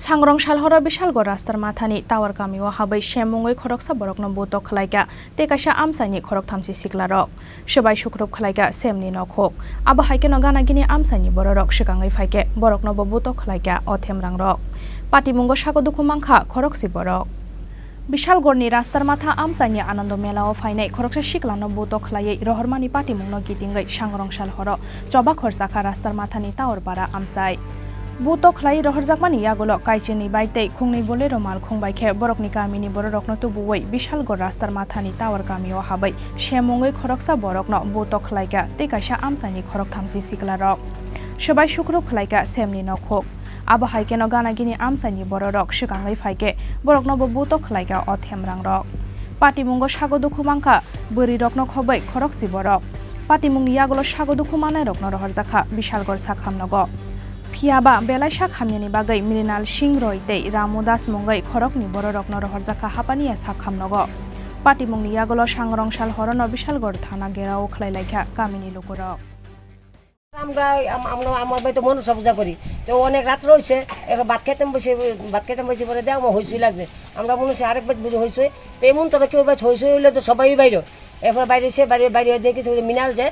सांग्रं सालहरा बिशालगढ़ रास्तार माथानि टावर कामियो हाबै शेमंगै खरकसा बरकनो बुटक खलाइका ते काइसा आमचाइनि खरक थामसि सिक्लारक सबाय सुख्रुब खलाइका सेमनि नखक आबा हाइके नगानागिनि आमचाइनि बररक सिगाङै फाइके बरकनो बुटक खलाइका अथेमरांरक पाटिमुंगो सागो दुखु मांखा खरकसि बरक बिशालगढ़नि रास्तार माथा आमचाइनि आनन्द मेलाव फाइनाय खरकसा सिक्लानो बुटक खलायै रहरमानि पाटिमुंगनो गिदिङै सांग्रं सालहर चबा खरसाखा रास्तार माथानि टावर पारा आमचाइ बुटक खलाई रहरजाकमानि यागोलो काइचिनि बाइतै खुंनै बोलेरो माल खुंबायखे बरकनि गामिनि बररकनो तुबुवै बिशालगढ़ रास्तार माथानि टावर गामियाव हाबै शेमंगै खरकसा बरकनो बुटक खलाइका ते काइसा आमचाइनि खरक थामसि सिक्लारक सबाय सुख्रुब खलाइका सेमनि नखक आबा हाइकेनो गानागिनि आमचाइनि बररक सिगाङै फाइके बरकनोबो बुटक खलाइका अथेमरांरक पाटिमुंगो सागो दुखु मांखा बोरि रकनो खबै खरकसि बरक पाटिमुंनि यागोलो सागो दुखु मानाय रकनो रहरजाखा बिशालगढ़ साखामनगो फियाबा बेलाइसा खामनिनि बागै मृणाल सिंह रयते रामदास मंगै खरकनि बररकनो रहरजाखा हापानिया साखामनगो पाटिमुंनि यागोलो सांग्रं सालहरनो बिशालगढ़ थाना गेराव ख्लाइलाइखा गामिनि लुकुरक আমরা আমার বাড়িতে মনসা পূজা করি তো অনেক রাত রয়েছে এখন ভাত খেতে বসে পরে দেওয়া হইসই লাগছে আমরা মনে হচ্ছে আরেক বাড়ি হয়েছে তো এমন তো কেউ বাড়ি হইসই হইলে তো সবাই বাইরে এরপর বাইরে এসে বাইরে দেখেছে মিনাল যে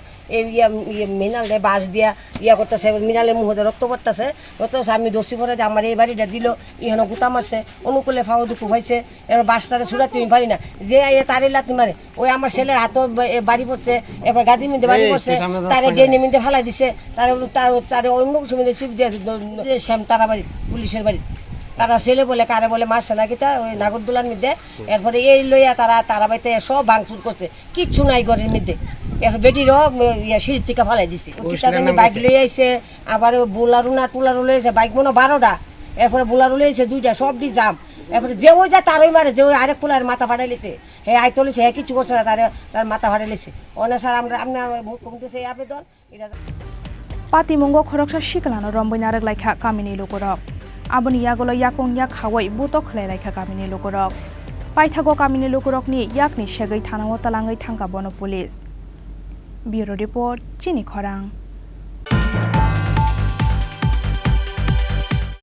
মিনাল যে বাঁশ দিয়া ইয়া করতেছে মিনালের মুহূর্তে রক্ত পড়তেছে আমি দোষী পরে যে আমার এই বাড়িটা দিল ইহানো গুতা মারছে অনুকূলে ফাও দুঃখ হয়েছে এবার বাঁশ তাদের সুরাত তুমি পারি না যে তারে লাতি মারে ওই আমার ছেলের হাতও বাড়ি পড়ছে এবার গাদি মিন্দে বাড়ি পড়ছে তারে ডেনে মিন্দে ফেলাই দিছে তারে অন্য কিছু মিন্দে চিপ দিয়ে শ্যাম তারা বাড়ি পুলিশের বাড়ি তারা ছেলে বলে কারে বলে মারছে নাকি তা ওই নাগরদোলার মধ্যে এরপরে এই লইয়া তারা বাড়িতে সব ভাঙচুর করছে কিচ্ছু নাই ঘরের মধ্যে এখন বেটিরও সিঁড়ির থেকে ফেলাই দিচ্ছে বাইক লইয়া আইছে আবার টুলারু লইছে বাইক মনে 12টা এরপরে বুলারু লইছে 2টা সব দিয়ে জাম এরপরে যে ওই যা তারই মারে যে ওই আরেক ফুলার মাথা ফাটাইলেছে হে আই তুলেছে হে কিছু করছে না তার মাথা ফাটাইলেছে অনেক স্যার আপনার মুখ্যমন্ত্রী সেই আবেদন এটা पाटिमुंगो खरकसा सिक्लानो रम्बैना रगलाइखा गामिनि लुकुरक आबनि यागोलो याकं याक खावै बुटक खलाइलाइखा गामिनि लुकुरक पाइथागो गामिनि लुकुरकनि याकनि सेगै थानाव तलाङै थांगा बनो पुलिस ब्युरो रिपोर्ट चिनी खरां।